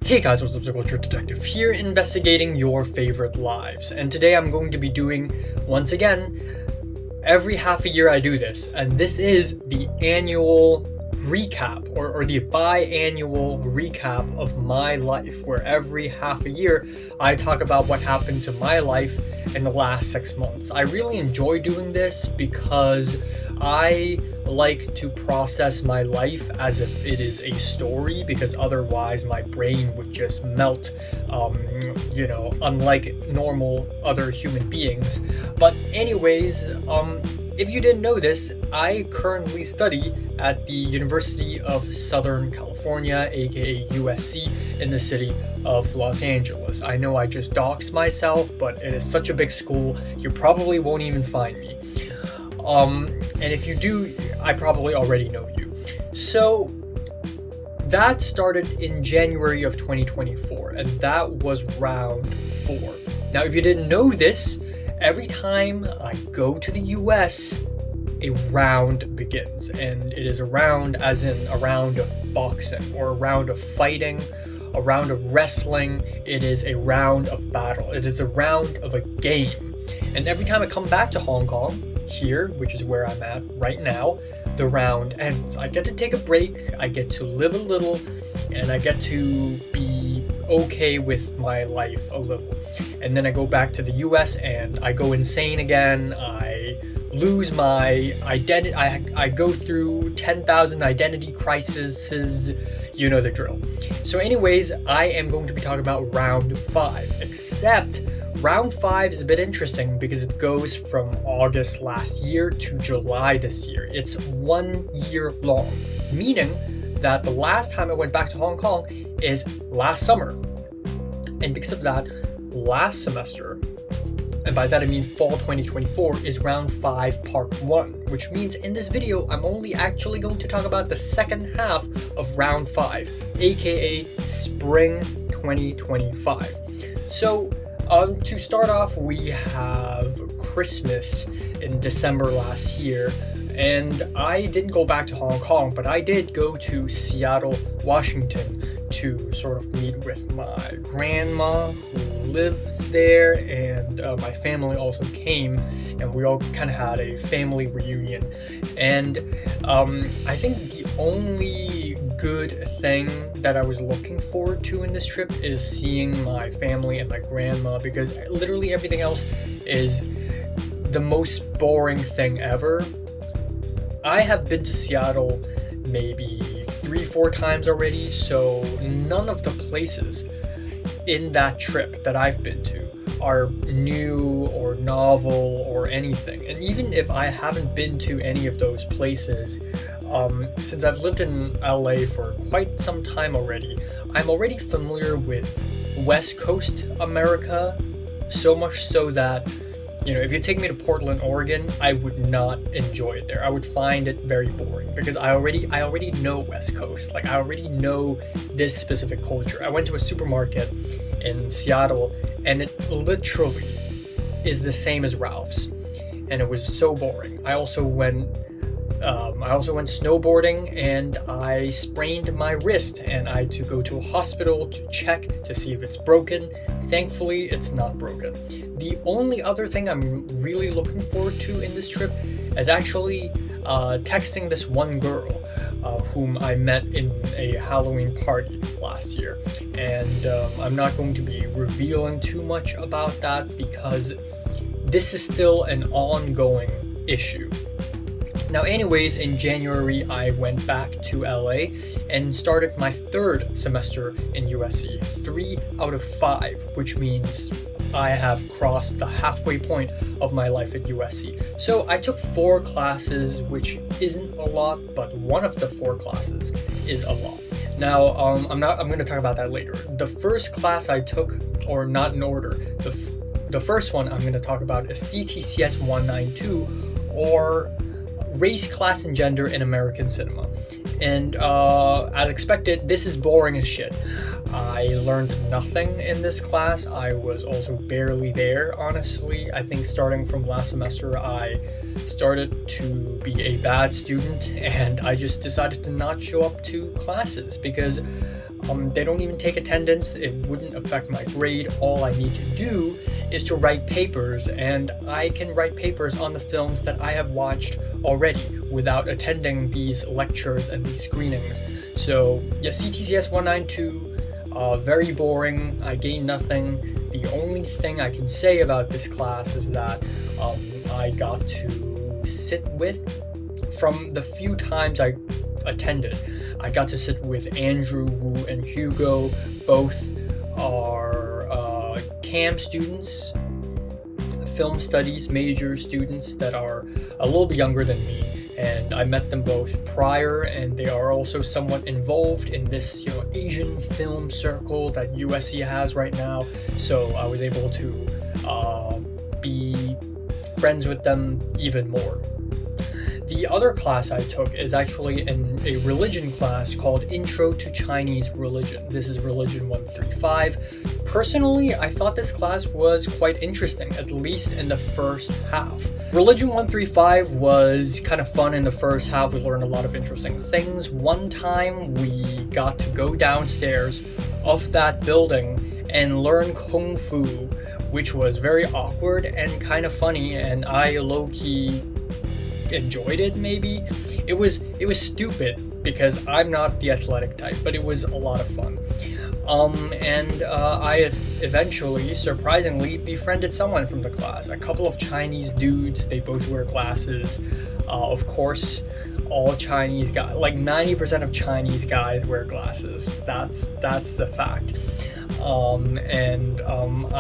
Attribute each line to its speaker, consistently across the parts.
Speaker 1: Hey guys, what's up? The Culture Detective here, investigating your favorite lives. And today I'm going to be doing, once again, every half a year I do this. And this is the annual recap, or the biannual recap of my life, where every half a year I talk about what happened to my life in the last 6 months. I really enjoy doing this because I like to process my life as if it is a story, because otherwise my brain would just melt, unlike normal other human beings. But anyways, if you didn't know this, I currently study at the University of Southern California, aka USC, in the city of Los Angeles. I know I just doxed myself, but it is such a big school, you probably won't even find me. And if you do, I probably already know you. So that started in January of 2024, and that was round 4. Now, if you didn't know this, every time I go to the US, a round begins, and it is a round as in a round of boxing, or a round of fighting, a round of wrestling. It is a round of battle. It is a round of a game. And every time I come back to Hong Kong, here, which is where I'm at right now, the round ends. I get to take a break, I get to live a little, and I get to be okay with my life a little. And then I go back to the US and I go insane again. I lose my identity. I go through 10,000 identity crises. You know the drill. So anyways, I am going to be talking about round 5, except round 5 is a bit interesting because it goes from August last year to July this year. It's 1 year long, meaning that the last time I went back to Hong Kong is last summer. And because of that, last semester, and by that I mean fall 2024, is round 5 part 1, which means in this video I'm only actually going to talk about the second half of round 5, aka spring 2025. So to start off, we have Christmas in December last year, and I didn't go back to Hong Kong, but I did go to Seattle, Washington to sort of meet with my grandma who lives there, and my family also came, and we all kind of had a family reunion. And I think the only good thing that I was looking forward to in this trip is seeing my family and my grandma, because literally everything else is the most boring thing ever. I have been to Seattle maybe 3-4 times already, so none of the places in that trip that I've been to are new or novel or anything. And even if I haven't been to any of those places, since I've lived in LA for quite some time already, I'm already familiar with West Coast America, so much so that, if you take me to Portland, Oregon, I would not enjoy it there. I would find it very boring because I already know West Coast. Like, I already know this specific culture. I went to a supermarket in Seattle and it literally is the same as Ralph's, and it was so boring. I also went snowboarding and I sprained my wrist, and I had to go to a hospital to check to see if it's broken. Thankfully, it's not broken. The only other thing I'm really looking forward to in this trip is actually texting this one girl whom I met in a Halloween party last year. And I'm not going to be revealing too much about that because this is still an ongoing issue. Now anyways, in January I went back to LA and started my 3rd semester in USC, 3 out of 5, which means I have crossed the halfway point of my life at USC. So I took 4 classes, which isn't a lot, but one of the 4 classes is a lot. Now, I'm going to talk about that later. The first class I took, or not in order, the first one I'm going to talk about is CTCS 192, or Race, Class, and Gender in American Cinema. And as expected, this is boring as shit. I learned nothing in this class. I was also barely there, honestly. I think starting from last semester, I started to be a bad student, and I just decided to not show up to classes because They don't even take attendance. It wouldn't affect my grade. All I need to do is to write papers, and I can write papers on the films that I have watched already without attending these lectures and these screenings. So yeah, CTCS 192, very boring. I gained nothing. The only thing I can say about this class is that I got to sit with, from the few times I attended, I got to sit with Andrew, Wu, and Hugo. Both are CAM students, film studies major students that are a little bit younger than me, and I met them both prior, and they are also somewhat involved in this, Asian film circle that USC has right now. So I was able to be friends with them even more. The other class I took is actually a religion class called Intro to Chinese Religion. This is Religion 135. Personally, I thought this class was quite interesting, at least in the first half. Religion 135 was kind of fun in the first half. We learned a lot of interesting things. One time we got to go downstairs of that building and learn Kung Fu, which was very awkward and kind of funny, and I low-key enjoyed it. Maybe it was stupid because I'm not the athletic type, but it was a lot of fun. I eventually, surprisingly, befriended someone from the class. A couple of Chinese dudes. They both wear glasses. Of course, all Chinese guys, like 90% of Chinese guys wear glasses. That's the fact.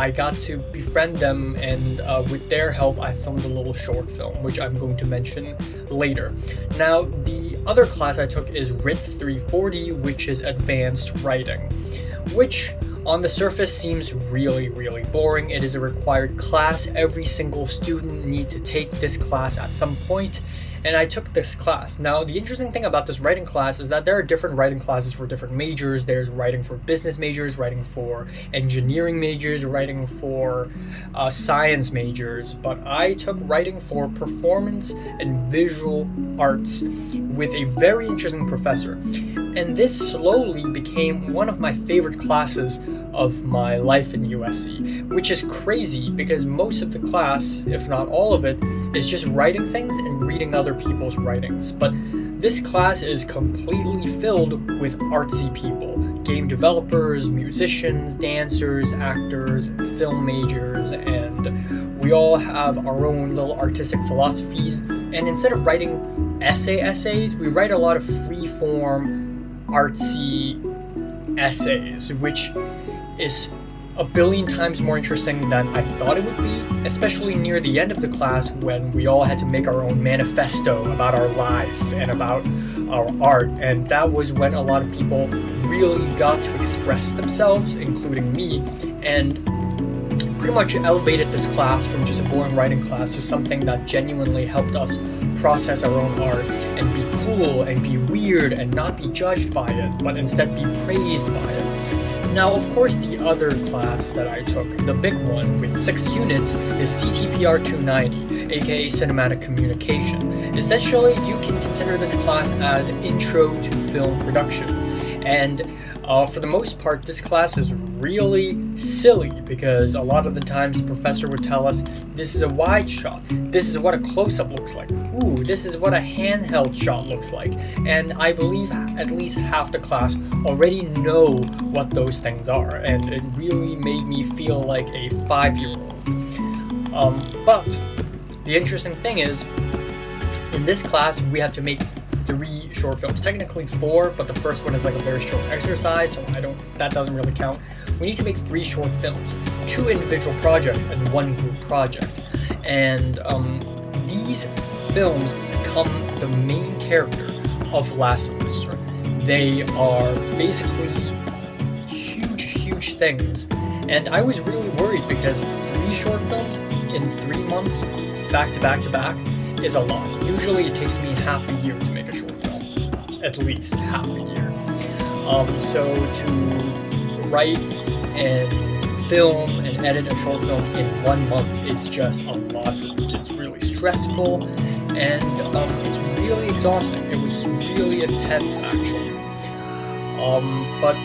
Speaker 1: I got to befriend them, and with their help I filmed a little short film, which I'm going to mention later. Now, the other class I took is RIT 340, which is Advanced Writing, which on the surface seems really, really boring. It is a required class. Every single student needs to take this class at some point, and I took this class. Now, the interesting thing about this writing class is that there are different writing classes for different majors. There's writing for business majors, writing for engineering majors, writing for science majors, but I took writing for performance and visual arts with a very interesting professor. And this slowly became one of my favorite classes of my life in USC, which is crazy because most of the class, if not all of it, is just writing things and reading other people's writings. But this class is completely filled with artsy people, game developers, musicians, dancers, actors, film majors, and we all have our own little artistic philosophies. And instead of writing essays, we write a lot of free-form, artsy essays, which is a billion times more interesting than I thought it would be, especially near the end of the class when we all had to make our own manifesto about our life and about our art. And that was when a lot of people really got to express themselves, including me, and pretty much elevated this class from just a boring writing class to something that genuinely helped us process our own art and be cool and be weird and not be judged by it, but instead be praised by it. Now, of course, the other class that I took, the big one with 6 units, is CTPR 290, aka Cinematic Communication. Essentially, you can consider this class as Intro to Film Production. And for the most part, this class is really silly because a lot of the times the professor would tell us, this is a wide shot, this is what a close-up looks like, ooh, this is what a handheld shot looks like, and I believe at least half the class already know what those things are, and it really made me feel like a 5-year-old. But the interesting thing is, in this class we have to make 3 short films, technically 4, but the first one is like a very short exercise, so that doesn't really count. We need to make 3 short films, 2 individual projects and 1 group project. And these films become the main character of last semester. They are basically huge things. And I was really worried because 3 short films in 3 months, back to back, is a lot. Usually it takes me half a year to make a short film, at least half a year. So to write and film and edit a short film in 1 month is just a lot for me. It's really stressful and it's really exhausting. It was really intense actually. But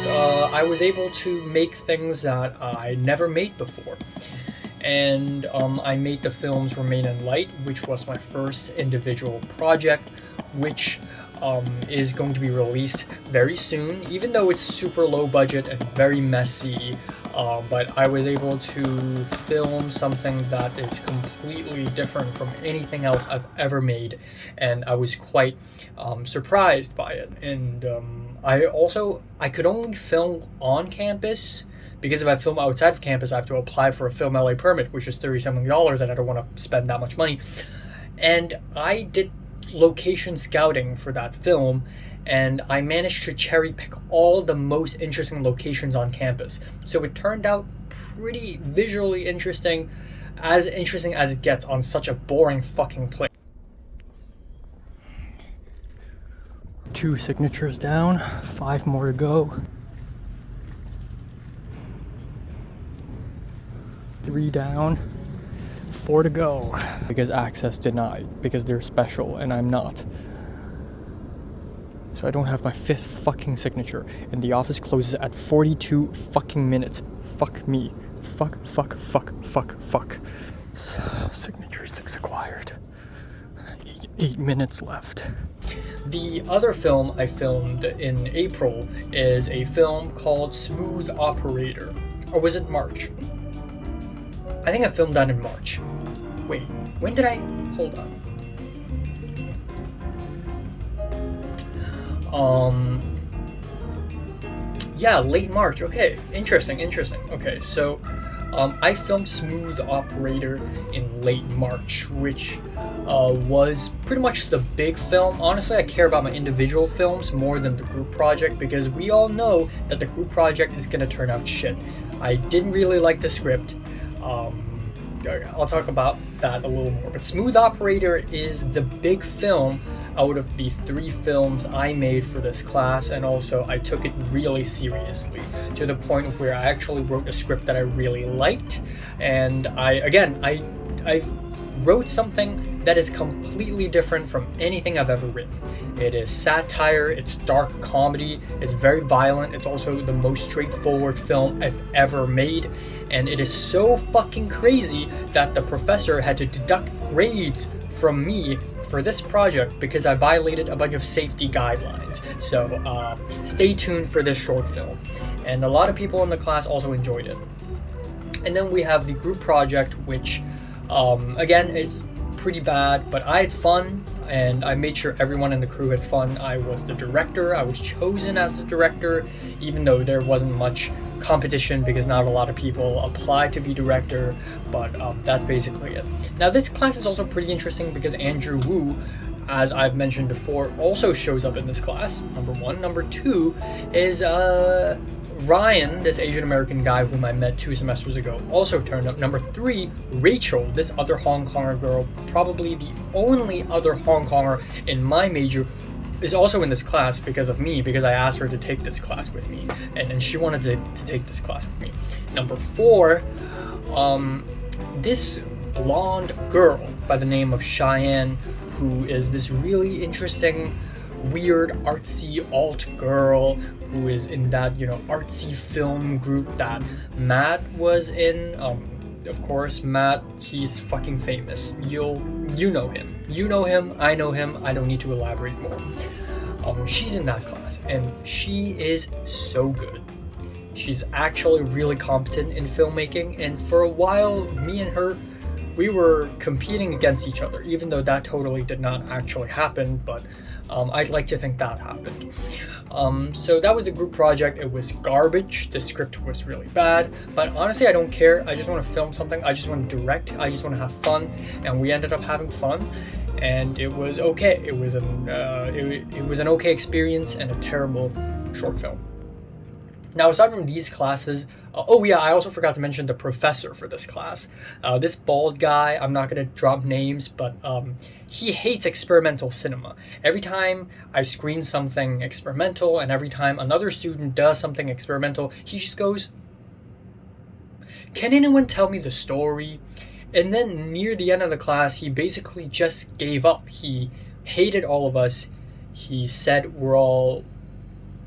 Speaker 1: I was able to make things that I never made before. And I made the films Remain in Light, which was my first individual project, which is going to be released very soon, even though it's super low budget and very messy. But I was able to film something that is completely different from anything else I've ever made, and I was quite surprised by it. And I could only film on campus, because if I film outside of campus, I have to apply for a Film LA permit, which is $30-something, and I don't want to spend that much money. And I did location scouting for that film, and I managed to cherry pick all the most interesting locations on campus. So it turned out pretty visually interesting as it gets on such a boring fucking place. 2 signatures down, 5 more to go. 3 down, 4 to go. Because access denied, because they're special and I'm not. So I don't have my 5th fucking signature, and the office closes at 42 fucking minutes. Fuck me. Fuck. Signature 6 acquired. 8 minutes left. The other film I filmed in April is a film called Smooth Operator. Or was it March? I think I filmed that in March. Wait, when did I? Hold on. Yeah, late March. Okay, interesting. Okay, so I filmed Smooth Operator in late March, which was pretty much the big film. Honestly, I care about my individual films more than the group project, because we all know that the group project is gonna turn out shit. I didn't really like the script. I'll talk about that a little more. But Smooth Operator is the big film out of the 3 films I made for this class, and also I took it really seriously to the point where I actually wrote a script that I really liked, and I wrote something that is completely different from anything I've ever written. It is satire, it's dark comedy, it's very violent, it's also the most straightforward film I've ever made, and it is so fucking crazy that the professor had to deduct grades from me for this project because I violated a bunch of safety guidelines. So stay tuned for this short film. And a lot of people in the class also enjoyed it. And then we have the group project, which again, it's pretty bad, but I had fun, and I made sure everyone in the crew had fun. I was the director. I was chosen as the director, even though there wasn't much competition because not a lot of people applied to be director, but that's basically it. Now, this class is also pretty interesting because Andrew Wu, as I've mentioned before, also shows up in this class, number 1. Number 2 is Ryan, this Asian American guy whom I met 2 semesters ago, also turned up. Number 3, Rachel, this other Hong Konger girl, probably the only other Hong Konger in my major, is also in this class because of me, because I asked her to take this class with me, and she wanted to take this class with me. Number 4, this blonde girl by the name of Cheyenne, who is this really interesting, weird, artsy alt girl who is in that, artsy film group that Matt was in. Of course, Matt, he's fucking famous. You know him. You know him, I know him, I don't need to elaborate more. She's in that class, and she is so good. She's actually really competent in filmmaking, and for a while, me and her, we were competing against each other, even though that totally did not actually happen, but I'd like to think that happened. So that was the group project. It was garbage. The script was really bad, but honestly, I don't care. I just want to film something. I just want to direct. I just want to have fun, and we ended up having fun, and it was okay. It was an okay experience and a terrible short film. Now, aside from these classes, I also forgot to mention the professor for this class. This bald guy, I'm not going to drop names, but he hates experimental cinema. Every time I screen something experimental, and every time another student does something experimental, he just goes, "Can anyone tell me the story?" And then near the end of the class, he basically just gave up. He hated all of us. He said we're all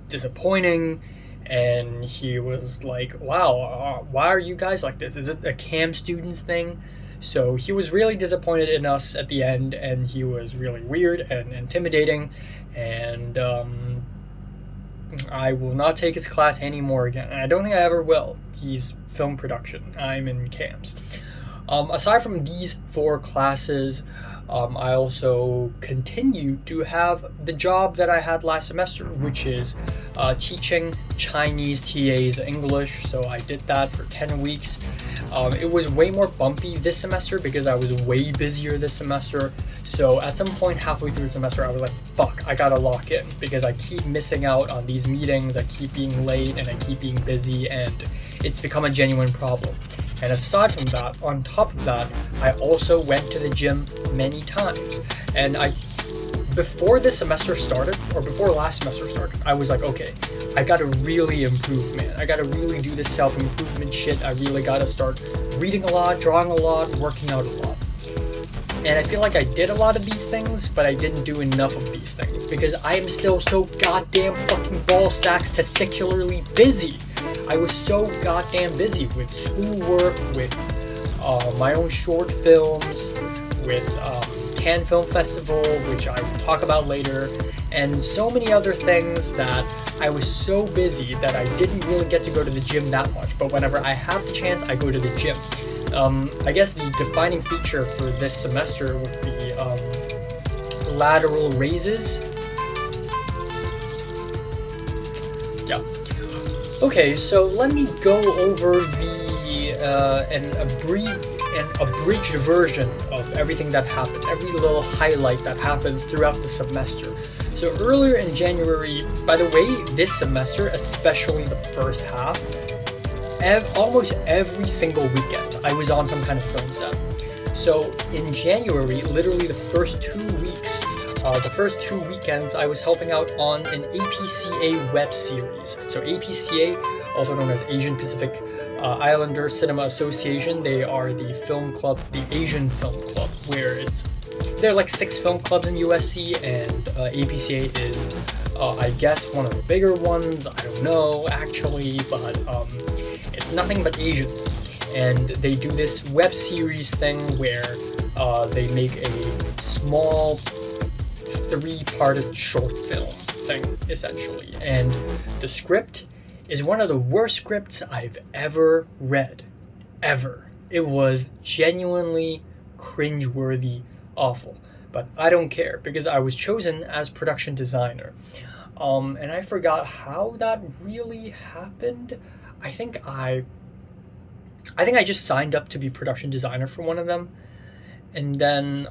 Speaker 1: disappointing, and he was like, wow, why are you guys like this? Is it a cam students thing? So he was really disappointed in us at the end, and he was really weird and intimidating, and I will not take his class anymore again, and I don't think I ever will. He's film production, I'm in cams. Aside from these 4 classes, I also continue to have the job that I had last semester, which is teaching Chinese TAs English. So I did that for 10 weeks. It was way more bumpy this semester because I was way busier this semester. So at some point halfway through the semester, I was like, fuck, I gotta lock in because I keep missing out on these meetings, I keep being late, and I keep being busy, and it's become a genuine problem. And aside from that, on top of that, I also went to the gym many times. And before this semester started, or before last semester started, I was like, okay, I gotta really improve, man. I gotta really do this self-improvement shit. I really gotta start reading a lot, drawing a lot, working out a lot. And I feel like I did a lot of these things, but I didn't do enough of these things because I am still so goddamn fucking ball sacks testicularly busy. I was so goddamn busy with schoolwork, with my own short films, with Cannes Film Festival, which I will talk about later, and so many other things that I was so busy that I didn't really get to go to the gym that much. But whenever I have the chance, I go to the gym. I guess the defining feature for this semester would be lateral raises. Yeah. Okay, so let me go over an abridged version of everything that happened, every little highlight that happened throughout the semester. So earlier in January, by the way, this semester, especially the first half, almost every single weekend, I was on some kind of film set. So in January, literally the first 2 weeks, the first 2 weekends, I was helping out on an APCA web series. So APCA, also known as Asian Pacific Islander Cinema Association, they are the film club, the Asian film club, where there are like 6 film clubs in USC, and APCA is, I guess, one of the bigger ones. I don't know, actually, but it's nothing but Asians. And they do this web series thing where they make a small 3-parted short film thing, essentially. And the script is one of the worst scripts I've ever read. Ever. It was genuinely cringeworthy, awful. But I don't care because I was chosen as production designer. And I forgot how that really happened. I think I just signed up to be production designer for one of them, and then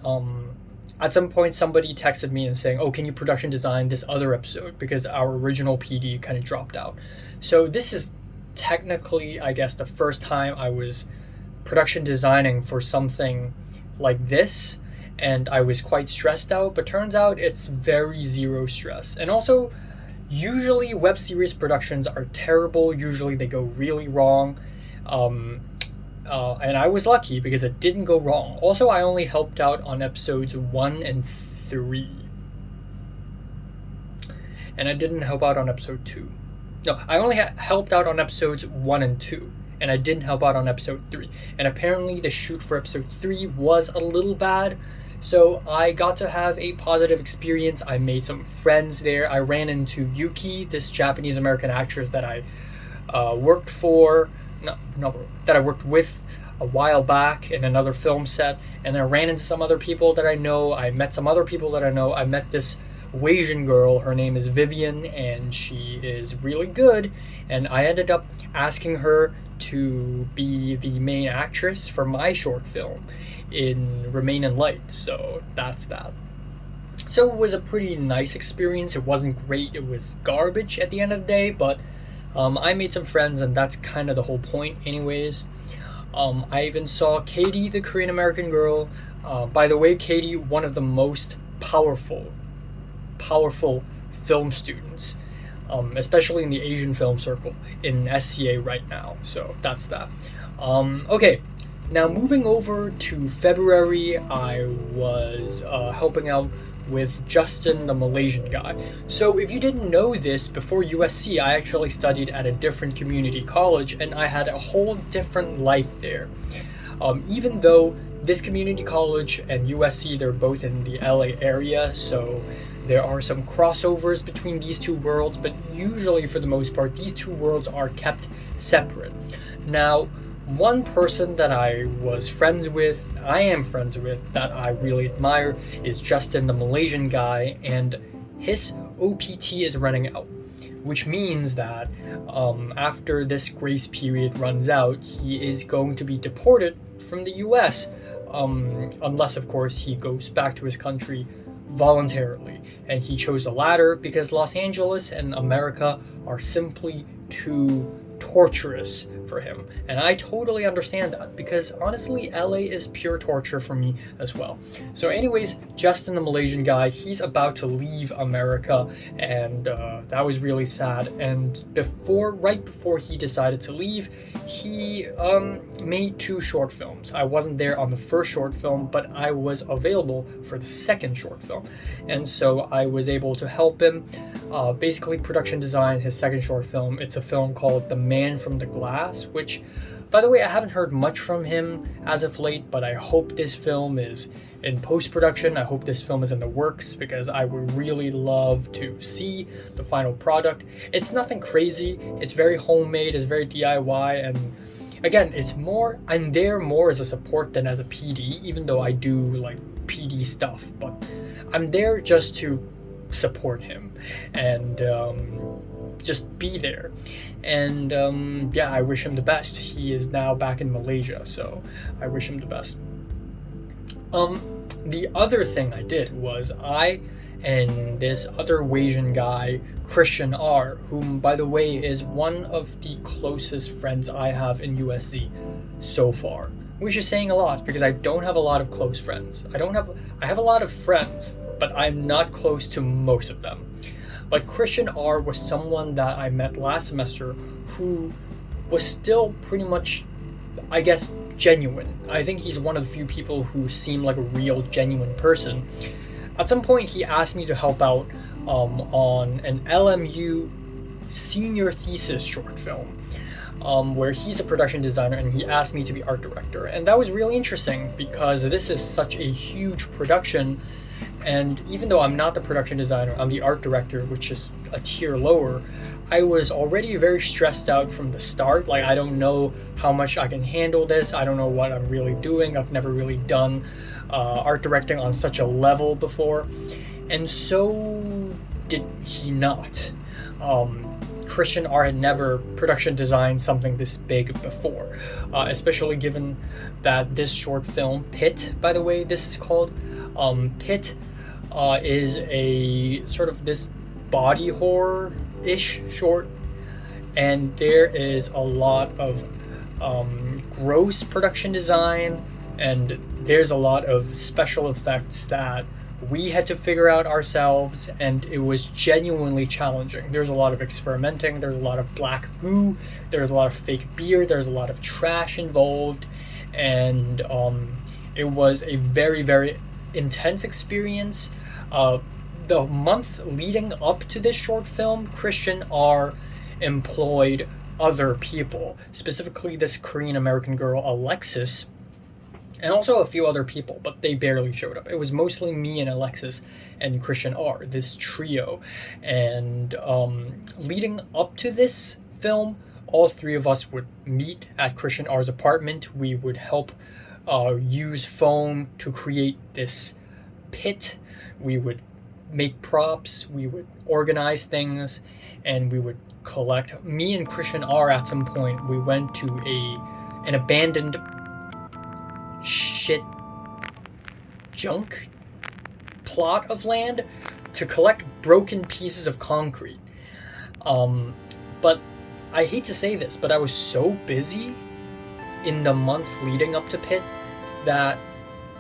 Speaker 1: at some point somebody texted me and saying, oh, can you production design this other episode, because our original PD kind of dropped out. So this is technically, I guess, the first time I was production designing for something like this, and I was quite stressed out, but turns out it's very zero stress. And also, usually web series productions are terrible. Usually they go really wrong. And I was lucky because it didn't go wrong. Also, I only helped out on episodes 1 and 3. And I didn't help out on episode 2. No, I only helped out on episodes 1 and 2. And I didn't help out on episode 3. And apparently the shoot for episode 3 was a little bad. So I got to have a positive experience. I made some friends there. I ran into Yuki, this Japanese American actress that I worked with a while back in another film set, and then I ran into some other people that I know. I met some other people that I know. I met this Asian girl, her name is Vivian, and she is really good, and I ended up asking her to be the main actress for my short film in Remain in Light. So that's that. So it was a pretty nice experience. It wasn't great, it was garbage at the end of the day, but I made some friends, and that's kind of the whole point anyways. I even saw Katie, the Korean American girl. By the way, Katie, one of the most powerful film students, especially in the Asian film circle in SCA right now. So that's that. Okay, now moving over to February, I was helping out with Justin the Malaysian guy. So if you didn't know this, before USC I actually studied at a different community college and I had a whole different life there. Even though this community college and USC, they're both in the LA area, so there are some crossovers between these two worlds, but usually for the most part these two worlds are kept separate. Now, one person that I am friends with, that I really admire is Justin the Malaysian guy, and his OPT is running out, which means that after this grace period runs out, he is going to be deported from the US, unless of course he goes back to his country voluntarily. And he chose the latter because Los Angeles and America are simply too torturous for him, and I totally understand that, because honestly LA is pure torture for me as well. So anyways, Justin the Malaysian guy, he's about to leave America, and that was really sad. And right before he decided to leave, he made 2 short films. I wasn't there on the first short film, but I was available for the second short film, and so I was able to help him basically production design his second short film. It's a film called The Man from the Glass, which, by the way, I haven't heard much from him as of late, but I hope this film is in post-production. I hope this film is in the works, because I would really love to see the final product. It's nothing crazy, it's very homemade, it's very DIY, and again, I'm there more as a support than as a PD, even though I do like PD stuff, but I'm there just to support him and just be there. And yeah, I wish him the best. He is now back in Malaysia, so I wish him the best. The other thing I did was I and this other Wasian guy, Christian R, whom, by the way, is one of the closest friends I have in USC so far, which is saying a lot, because I don't have a lot of close friends. I have a lot of friends, but I'm not close to most of them. But Christian R was someone that I met last semester who was still pretty much, I guess, genuine. I think he's one of the few people who seem like a real, genuine person. At some point, he asked me to help out on an LMU senior thesis short film, where he's a production designer and he asked me to be art director. And that was really interesting, because this is such a huge production. And even though I'm not the production designer, I'm the art director, which is a tier lower, I was already very stressed out from the start. Like, I don't know how much I can handle this. I don't know what I'm really doing. I've never really done art directing on such a level before. And so did he not. Christian R had never production designed something this big before, especially given that this short film, Pit, by the way, this is called, Pit is a sort of this body horror-ish short, and there is a lot of gross production design, and there's a lot of special effects that we had to figure out ourselves, and it was genuinely challenging. There's a lot of experimenting, there's a lot of black goo, there's a lot of fake beard, there's a lot of trash involved, and it was a very, very intense experience. The month leading up to this short film, Christian R employed other people, specifically this Korean American girl, Alexis, and also a few other people, but they barely showed up. It was mostly me and Alexis and Christian R, this trio. And leading up to this film, all 3 of us would meet at Christian R's apartment. We would help use foam to create this pit. We would make props, we would organize things, and we would collect. Me and Christian R, at some point, we went to an abandoned junk plot of land to collect broken pieces of concrete. But I hate to say this, but I was so busy in the month leading up to Pit that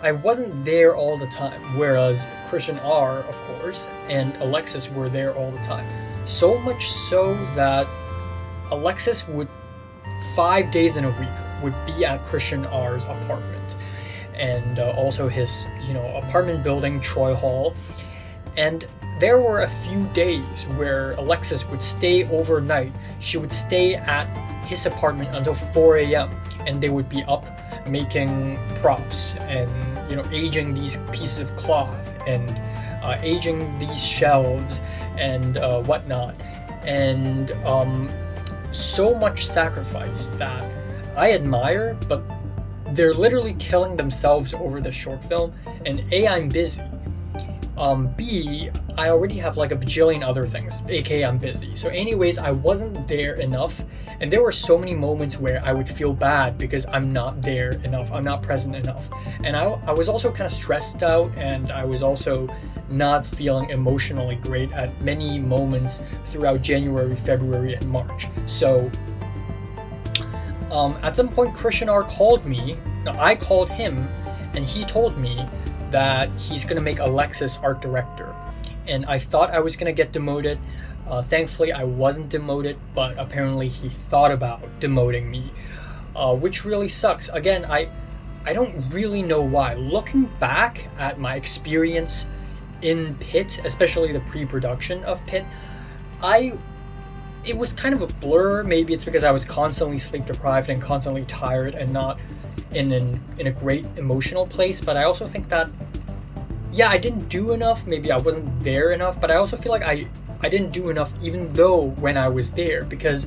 Speaker 1: I wasn't there all the time, whereas Christian R, of course, and Alexis were there all the time. So much so that Alexis would, 5 days in a week, would be at Christian R's apartment, and also his, apartment building, Troy Hall. And there were a few days where Alexis would stay overnight. She would stay at his apartment until 4 a.m. and they would be up making props and aging these pieces of cloth and aging these shelves and whatnot. And so much sacrifice that I admire, but they're literally killing themselves over this short film. And A, I'm busy. B, I already have like a bajillion other things, aka I'm busy. So anyways, I wasn't there enough, and there were so many moments where I would feel bad because I'm not there enough, I'm not present enough. And I was also kind of stressed out, and I was also not feeling emotionally great at many moments throughout January, February, and March. So at some point Christian R called me, no, I called him, and he told me that he's gonna make Alexis art director. And I thought I was gonna get demoted. Thankfully I wasn't demoted, but apparently he thought about demoting me, which really sucks. Again, I don't really know why. Looking back at my experience in Pit, especially the pre-production of Pit, it was kind of a blur. Maybe it's because I was constantly sleep deprived and constantly tired and not in a great emotional place. But I also think that, yeah, I didn't do enough. Maybe I wasn't there enough, but I also feel like I didn't do enough even though when I was there, because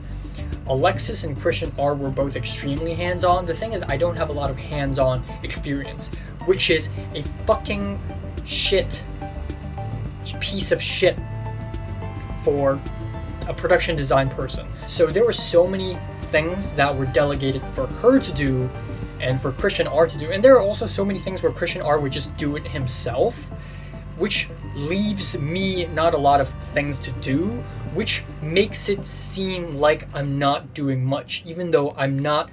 Speaker 1: Alexis and Christian R were both extremely hands-on. The thing is, I don't have a lot of hands-on experience, which is a fucking piece of shit for a production design person. So there were so many things that were delegated for her to do and for Christian R to do, and there are also so many things where Christian R would just do it himself, which leaves me not a lot of things to do, which makes it seem like I'm not doing much, even though I'm not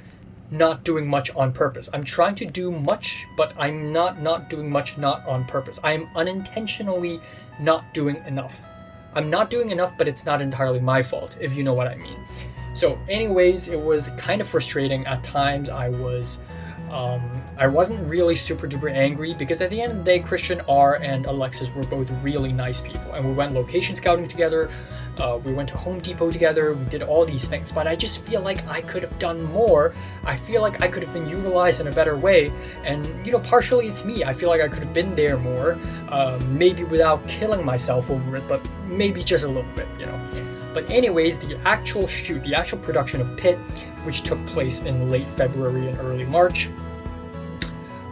Speaker 1: doing much on purpose. I'm trying to do much, but I'm not doing much not on purpose. I am unintentionally not doing enough. I'm not doing enough, but it's not entirely my fault, if you know what I mean. So anyways, it was kind of frustrating at times. I wasn't really super duper angry because at the end of the day, Christian R and Alexis were both really nice people, and we went location scouting together. We went to Home Depot together. We did all these things, but I just feel like I could have done more. I feel like I could have been utilized in a better way, and partially it's me. I feel like I could have been there more, maybe without killing myself over it, but maybe just a little bit, But anyways, the actual production of Pit, which took place in late February and early March,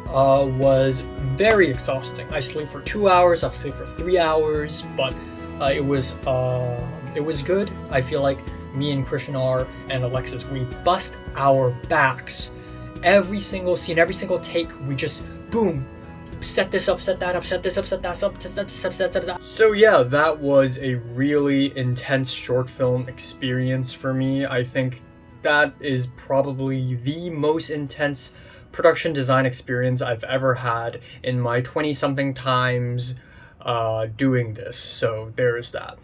Speaker 1: was very exhausting. I slept for 2 hours, I slept for 3 hours, but it was good. I feel like me and Christian R and Alexis, we bust our backs. Every single scene, every single take, we just boom, set this up, set that up, set this up, set that up, set that. So yeah, that was a really intense short film experience for me. I think that is probably the most intense production design experience I've ever had in my 20-something times doing this. So there's that.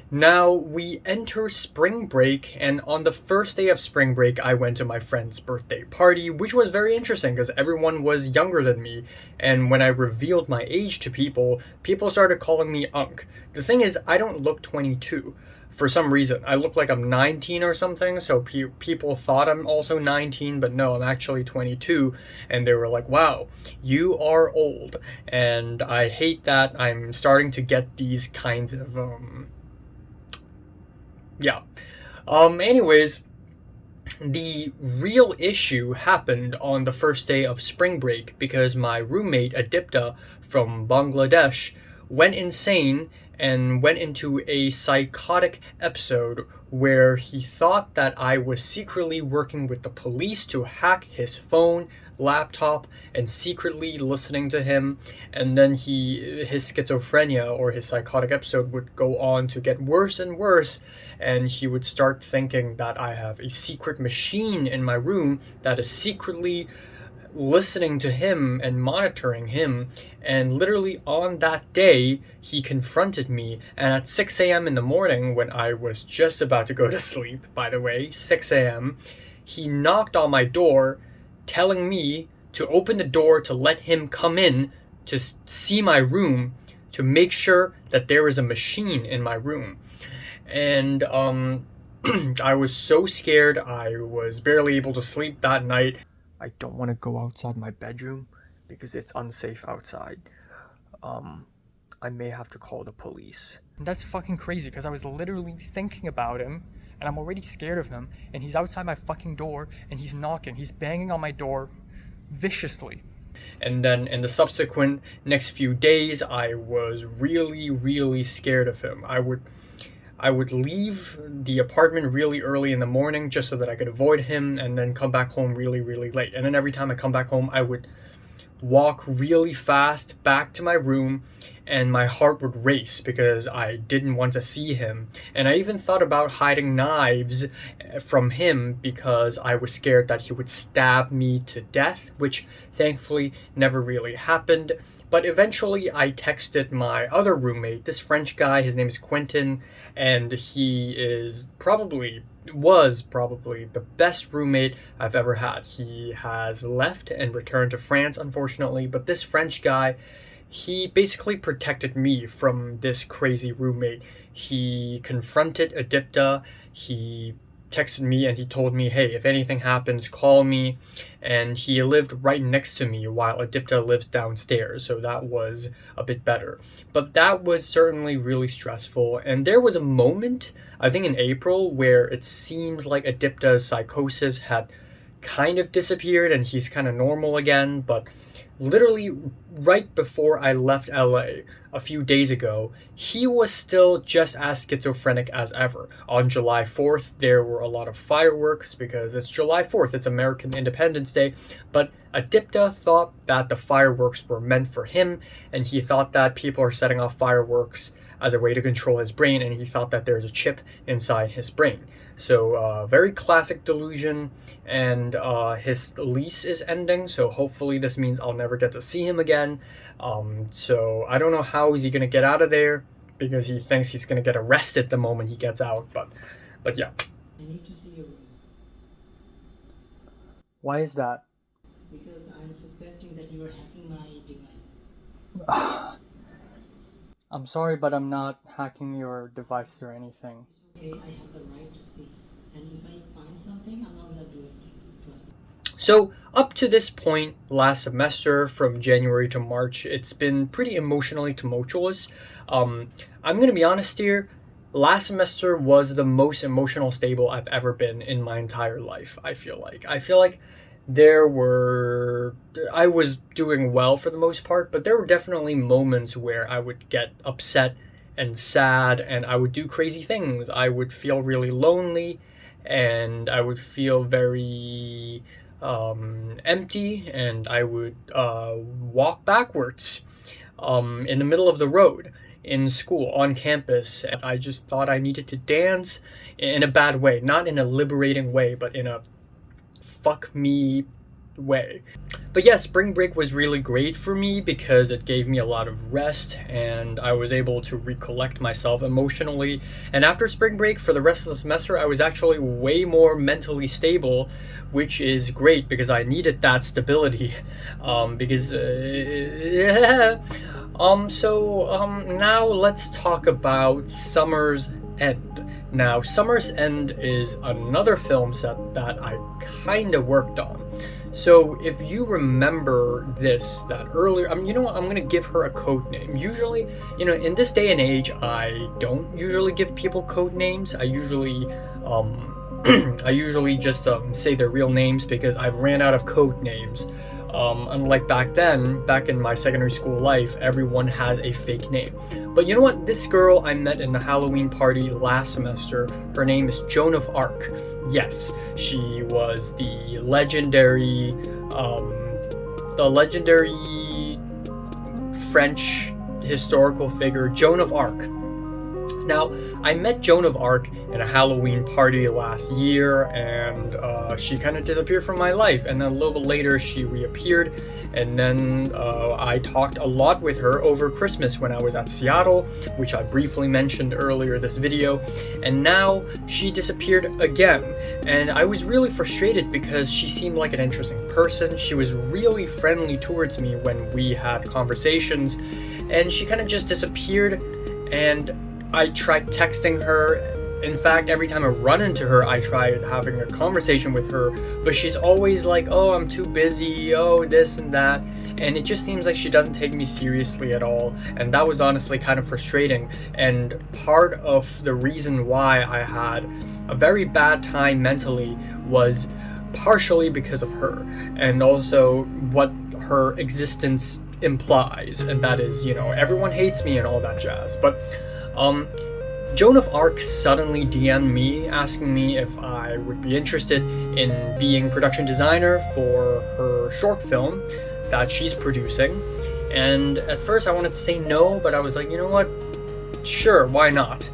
Speaker 1: Now we enter spring break, and on the first day of spring break I went to my friend's birthday party, which was very interesting because everyone was younger than me, and when I revealed my age to people started calling me Unk. The thing is, I don't look 22. For some reason, I look like I'm 19 or something, so people thought I'm also 19, but no, I'm actually 22, and they were like, wow, you are old. And I hate that I'm starting to get these kinds of, anyways, the real issue happened on the first day of spring break because my roommate, Adipta, from Bangladesh, went insane and went into a psychotic episode where he thought that I was secretly working with the police to hack his phone, laptop, and secretly listening to him. And then his schizophrenia or his psychotic episode would go on to get worse and worse, and he would start thinking that I have a secret machine in my room that is secretly listening to him and monitoring him. And literally on that day, he confronted me, and at 6 a.m. in the morning, when I was just about to go to sleep, by the way, 6 a.m., he knocked on my door telling me to open the door to let him come in to see my room, to make sure that there is a machine in my room. And I was so scared, I was barely able to sleep that night. I don't want to go outside my bedroom because it's unsafe outside. I may have to call the police. And that's fucking crazy because I was literally thinking about him and I'm already scared of him, and he's outside my fucking door and he's knocking, he's banging on my door viciously. And then in the subsequent next few days, I was really, really scared of him. I would leave the apartment really early in the morning just so that I could avoid him, and then come back home really, really late. And then every time I come back home, I would walk really fast back to my room, and my heart would race because I didn't want to see him. And I even thought about hiding knives from him because I was scared that he would stab me to death, which thankfully never really happened. But eventually I texted my other roommate, this French guy, his name is Quentin, and he was probably the best roommate I've ever had. He has left and returned to France, unfortunately, but this French guy, he basically protected me from this crazy roommate. He confronted Adipta, he texted me and he told me, hey, if anything happens, call me. And he lived right next to me while Adipta lives downstairs, so that was a bit better. But that was certainly really stressful, and there was a moment, I think in April, where it seems like Adipta's psychosis had kind of disappeared and he's kind of normal again, but literally right before I left LA a few days ago, he was still just as schizophrenic as ever. On July 4th, there were a lot of fireworks because it's July 4th, it's American Independence Day, but Adipta thought that the fireworks were meant for him, and he thought that people are setting off fireworks as a way to control his brain, and he thought that there's a chip inside his brain. So very classic delusion, and his lease is ending, so hopefully this means I'll never get to see him again. So I don't know how is he gonna get out of there, because he thinks he's gonna get arrested the moment he gets out, but yeah.
Speaker 2: I need to see your room.
Speaker 1: Why is that?
Speaker 2: Because I'm suspecting that you are hacking my devices.
Speaker 1: I'm sorry, but I'm not hacking your devices or anything.
Speaker 2: It's okay, I have the right to see. And if I find something, I'm not gonna do anything. Trust me.
Speaker 1: So up to this point, last semester, from January to March, it's been pretty emotionally tumultuous. I'm gonna be honest here, last semester was the most emotional stable I've ever been in my entire life, I feel like. I was doing well for the most part, but there were definitely moments where I would get upset and sad, and I would do crazy things. I would feel really lonely, and I would feel very empty, and I would walk backwards in the middle of the road in school, on campus. And I just thought I needed to dance in a bad way, not in a liberating way, but in a fuck me way. But yeah, spring break was really great for me because it gave me a lot of rest and I was able to recollect myself emotionally. And after spring break, for the rest of the semester, I was actually way more mentally stable, which is great because I needed that stability. Now let's talk about Summer's End. Now, Summer's End is another film set that I kind of worked on. So if you remember that earlier, you know what, I'm gonna give her a code name. Usually, in this day and age, I don't usually give people code names. I usually just say their real names because I've ran out of code names. Unlike back in my secondary school life, everyone has a fake name. But you know what? This girl I met in the Halloween party last semester, her name is Joan of Arc. Yes, she was the legendary French historical figure, Joan of Arc. Now, I met Joan of Arc at a Halloween party last year, and she kind of disappeared from my life. And then a little bit later, she reappeared, and then I talked a lot with her over Christmas when I was at Seattle, which I briefly mentioned earlier in this video. And now she disappeared again, and I was really frustrated because she seemed like an interesting person. She was really friendly towards me when we had conversations, and she kind of just disappeared. And I tried texting her. In fact, every time I run into her, I tried having a conversation with her, but she's always like, oh, I'm too busy, oh, this and that, and it just seems like she doesn't take me seriously at all, and that was honestly kind of frustrating. And part of the reason why I had a very bad time mentally was partially because of her, and also what her existence implies, and that is, you know, everyone hates me and all that jazz. But Joan of Arc suddenly DM'd me asking me if I would be interested in being production designer for her short film that she's producing. And at first I wanted to say no, but I was like, you know what? Sure, why not?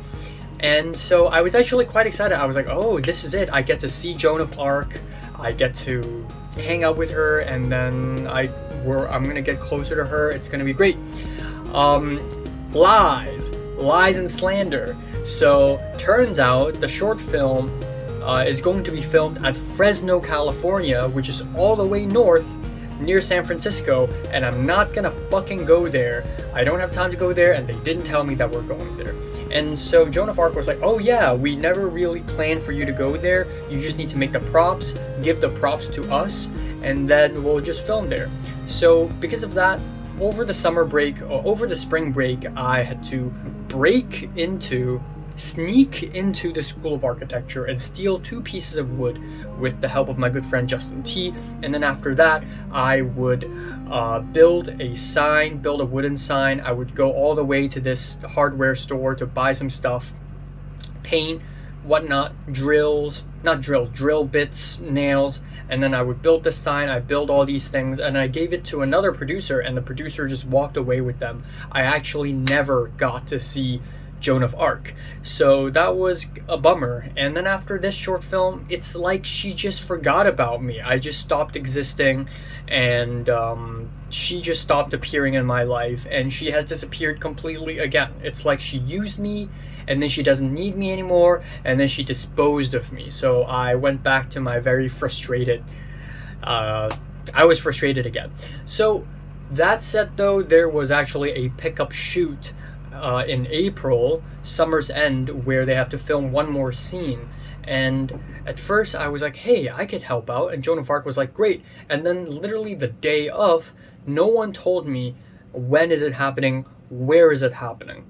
Speaker 1: And so I was actually quite excited. I was like, oh, this is it. I get to see Joan of Arc. I get to hang out with her, and then I'm gonna get closer to her. It's gonna be great. Lies and slander. So turns out the short film is going to be filmed at Fresno, California, which is all the way north near San Francisco, and I'm not gonna fucking go there. I don't have time to go there, and they didn't tell me that we're going there. And so Joan of Arc was like, oh yeah, we never really planned for you to go there. You just need to make the props, give the props to us, and then we'll just film there. So because of that, over the summer break, or over the spring break, I had to sneak into the School of Architecture and steal 2 pieces of wood with the help of my good friend Justin T. And then after that, I would build a wooden sign. I would go all the way to this hardware store to buy some stuff, paint, whatnot, drill bits, nails, and then I would build this sign. I build all these things, and I gave it to another producer, and the producer just walked away with them. I actually never got to see Joan of Arc, so that was a bummer. And then after this short film, it's like she just forgot about me. I just stopped existing, and she just stopped appearing in my life, and she has disappeared completely again. It's like she used me, and then she doesn't need me anymore, and then she disposed of me. So I went back to my very frustrated, I was frustrated again. So that said though, there was actually a pickup shoot in April, summer's end, where they have to film one more scene. And at first I was like, hey, I could help out, and Joan of Arc was like, great. And then literally the day of, no one told me when is it happening, where is it happening.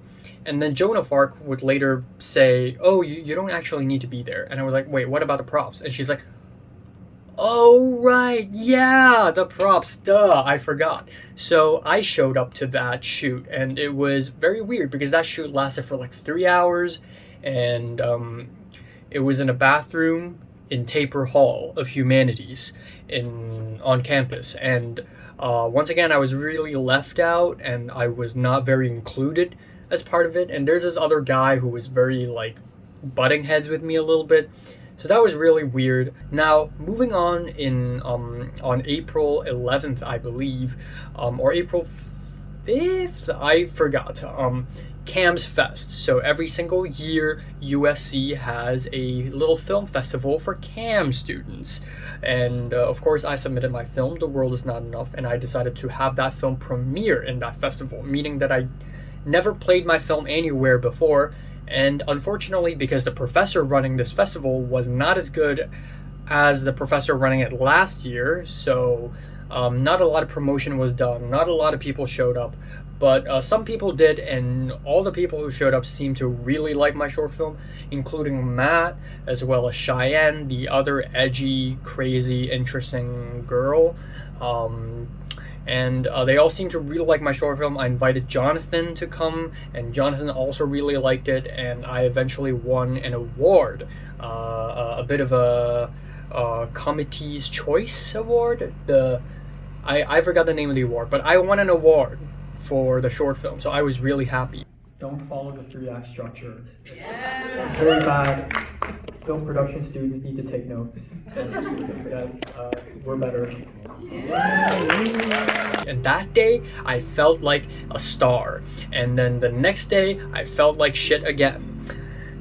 Speaker 1: And then Joan of Arc would later say, oh, you don't actually need to be there. And I was like, wait, what about the props? And she's like, oh, right, yeah, the props, duh, I forgot. So I showed up to that shoot, and it was very weird because that shoot lasted for like 3 hours, and it was in a bathroom in Taper Hall of Humanities on campus. And once again, I was really left out, and I was not very included as part of it. And there's this other guy who was very like butting heads with me a little bit. So that was really weird. Now, moving on on April 11th, I believe, or April 5th, I forgot, CAMS Fest. So every single year, USC has a little film festival for CAM students. And of course, I submitted my film, The World Is Not Enough, and I decided to have that film premiere in that festival, meaning that I never played my film anywhere before. And unfortunately, because the professor running this festival was not as good as the professor running it last year, so not a lot of promotion was done, not a lot of people showed up, but some people did, and all the people who showed up seemed to really like my short film, including Matt, as well as Cheyenne, the other edgy, crazy, interesting girl. And they all seemed to really like my short film. I invited Jonathan to come, and Jonathan also really liked it, and I eventually won an award, a bit of a Committee's Choice Award. I forgot the name of the award, but I won an award for the short film, so I was really happy. don't follow the 3-act structure. It's very bad. Film production students need to take notes. We're better. And that day, I felt like a star. And then the next day, I felt like shit again.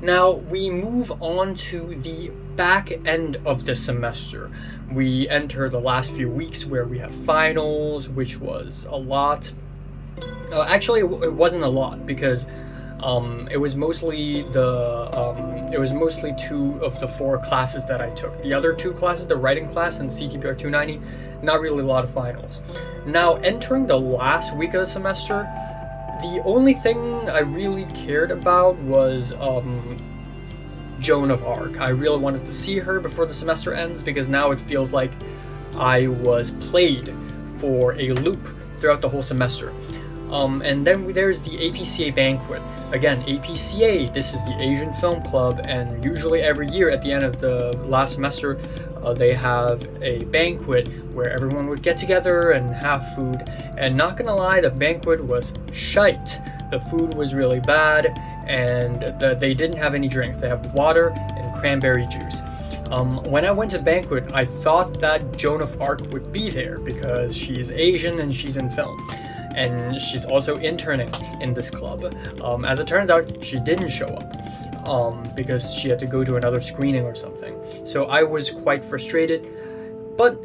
Speaker 1: Now, we move on to the back end of the semester. We enter the last few weeks where we have finals, which was a lot. Actually, it wasn't a lot because it was mostly 2 of the 4 classes that I took. The other 2 classes, the writing class and CTPR 290, not really a lot of finals. Now, entering the last week of the semester, the only thing I really cared about was Joan of Arc. I really wanted to see her before the semester ends because now it feels like I was played for a loop throughout the whole semester. And then there's the APCA banquet. Again, APCA, this is the Asian Film Club, and usually every year at the end of the last semester, they have a banquet where everyone would get together and have food. And not gonna lie, the banquet was shite. The food was really bad, and they didn't have any drinks. They have water and cranberry juice. When I went to the banquet, I thought that Joan of Arc would be there because she's Asian and she's in film. And she's also interning in this club. As it turns out, she didn't show up because she had to go to another screening or something. So I was quite frustrated, but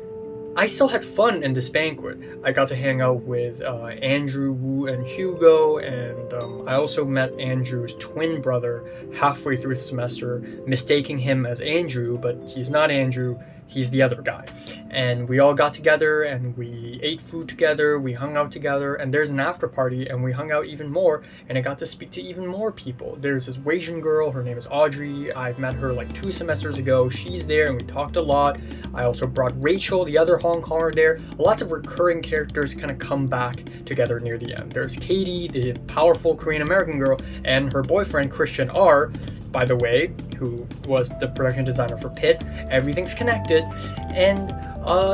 Speaker 1: I still had fun in this banquet. I got to hang out with Andrew, Wu, and Hugo, and I also met Andrew's twin brother halfway through the semester, mistaking him as Andrew, but he's not Andrew, he's the other guy. And we all got together and we ate food together, we hung out together, and there's an after party and we hung out even more, and I got to speak to even more people. There's this Asian girl, her name is Audrey. I've met her like 2 semesters ago. She's there and we talked a lot. I also brought Rachel, the other Hong Konger, there. Lots of recurring characters kind of come back together near the end. There's Katie, the powerful Korean American girl, and her boyfriend Christian R, by the way, who was the production designer for Pit. Everything's connected. And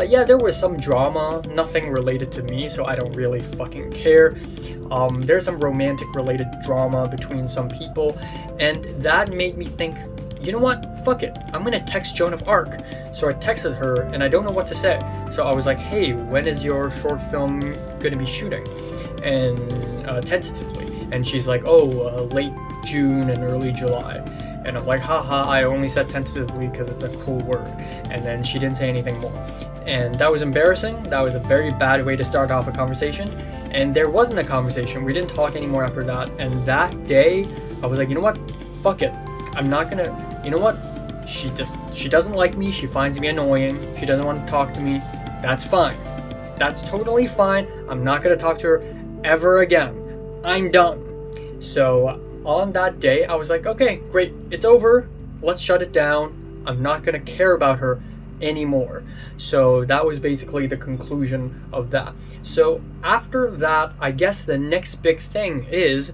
Speaker 1: yeah, there was some drama, nothing related to me, so I don't really fucking care. There's some romantic related drama between some people, and that made me think, you know what, fuck it, I'm gonna text Joan of Arc. So I texted her, and I don't know what to say. So I was like, hey, when is your short film gonna be shooting? And tentatively. And she's like, oh, late June and early July. And I'm like, haha, I only said tentatively because it's a cool word. And then she didn't say anything more. And that was embarrassing. That was a very bad way to start off a conversation. And there wasn't a conversation. We didn't talk anymore after that. And that day, I was like, you know what? Fuck it. I'm not gonna, you know what? She doesn't like me. She finds me annoying. She doesn't want to talk to me. That's fine. That's totally fine. I'm not gonna talk to her ever again. I'm done. So on that day, I was like, okay, great, it's over, let's shut it down. I'm not gonna care about her anymore. So that was basically the conclusion of that. So after that, I guess the next big thing is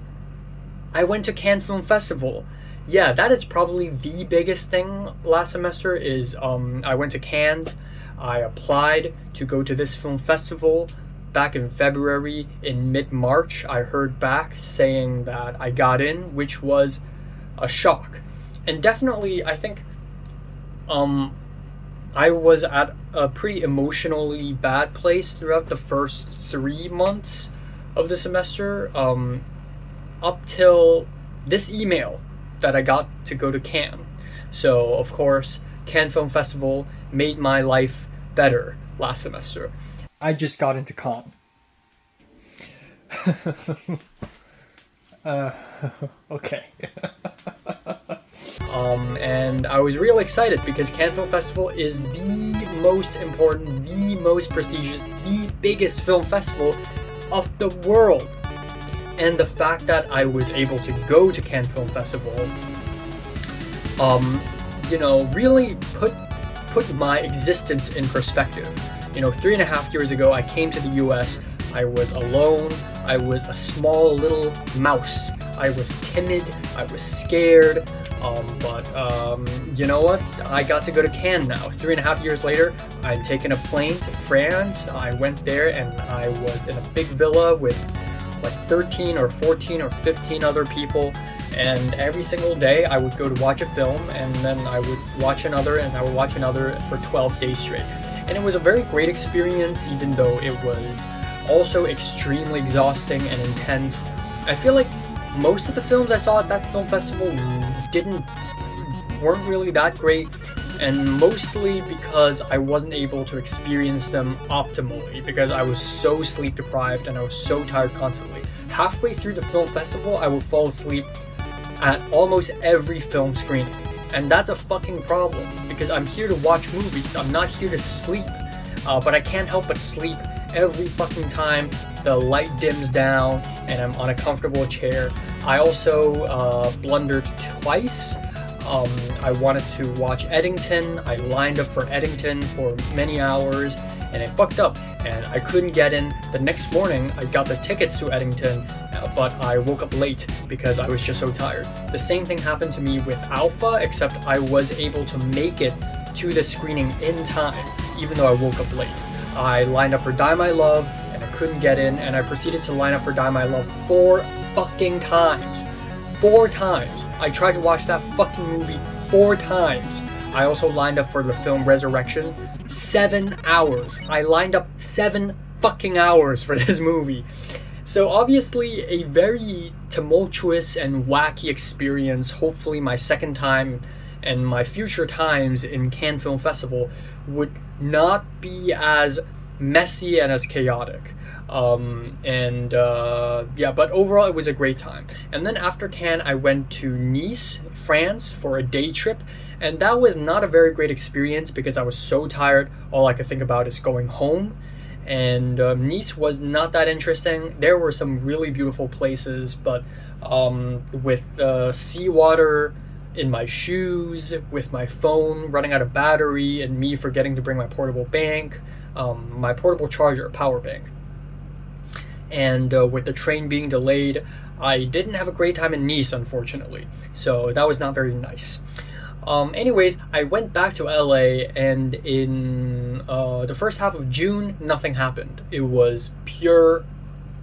Speaker 1: I went to Cannes Film Festival. Yeah, that is probably the biggest thing last semester is I went to Cannes. I applied to go to this film festival. Back in February, in mid-March, I heard back saying that I got in, which was a shock. And definitely, I think I was at a pretty emotionally bad place throughout the first 3 months of the semester, up till this email that I got to go to Cannes. So, of course, Cannes Film Festival made my life better last semester. I just got into Cannes. Okay. And I was real excited because Cannes Film Festival is the most important, the most prestigious, the biggest film festival of the world. And the fact that I was able to go to Cannes Film Festival, you know, really put my existence in perspective. You know, 3.5 years ago, I came to the US. I was alone. I was a small little mouse. I was timid. I was scared. But you know what? I got to go to Cannes now. 3.5 years later, I'm taking a plane to France. I went there and I was in a big villa with like 13 or 14 or 15 other people, and every single day I would go to watch a film, and then I would watch another, and I would watch another for 12 days straight. And it was a very great experience, even though it was also extremely exhausting and intense. I feel like most of the films I saw at that film festival weren't really that great, and mostly because I wasn't able to experience them optimally because I was so sleep deprived and I was so tired constantly. Halfway through the film festival, I would fall asleep at almost every film screening, and that's a fucking problem because I'm here to watch movies. I'm not here to sleep, but I can't help but sleep every fucking time the light dims down and I'm on a comfortable chair. I also blundered twice. I wanted to watch Eddington. I lined up for Eddington for many hours and I fucked up and I couldn't get in. The next morning I got the tickets to Eddington, but I woke up late because I was just so tired. The same thing happened to me with Alpha, except I was able to make it to the screening in time, even though I woke up late. I lined up for Die My Love and I couldn't get in, and I proceeded to line up for Die My Love 4 fucking times. 4 times. I tried to watch that fucking movie 4 times. I also lined up for the film Resurrection 7 hours. I lined up 7 fucking hours for this movie. So obviously a very tumultuous and wacky experience. Hopefully my second time and my future times in Cannes Film Festival would not be as messy and as chaotic. But overall it was a great time. And then after Cannes I went to Nice, France for a day trip, and that was not a very great experience because I was so tired. All I could think about is going home, and Nice was not that interesting. There were some really beautiful places, but with seawater in my shoes, with my phone running out of battery, and me forgetting to bring my portable bank, my portable charger, power bank, and with the train being delayed, I didn't have a great time in Nice, unfortunately. So that was not very nice. Anyways, I went back to LA, and in the first half of June, nothing happened. It was pure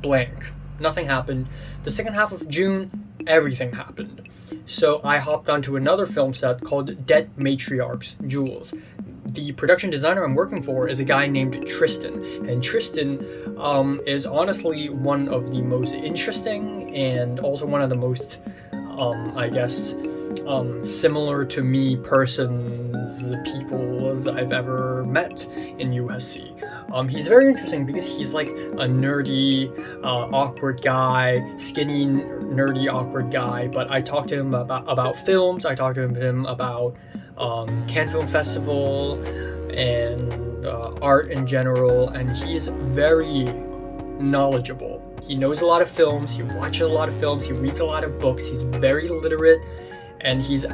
Speaker 1: blank. Nothing happened. The second half of June, everything happened. So I hopped onto another film set called Dead Matriarchs Jewels. The production designer I'm working for is a guy named Tristan, and Tristan is honestly one of the most interesting and also one of the most, similar to me peoples I've ever met in USC. He's very interesting because he's like a nerdy, awkward guy, skinny, nerdy, awkward guy. But I talked to him about films. I talked to him about Cannes Film Festival and art in general, and he is very knowledgeable. He knows a lot of films. He watches a lot of films. He reads a lot of books. He's very literate. And he's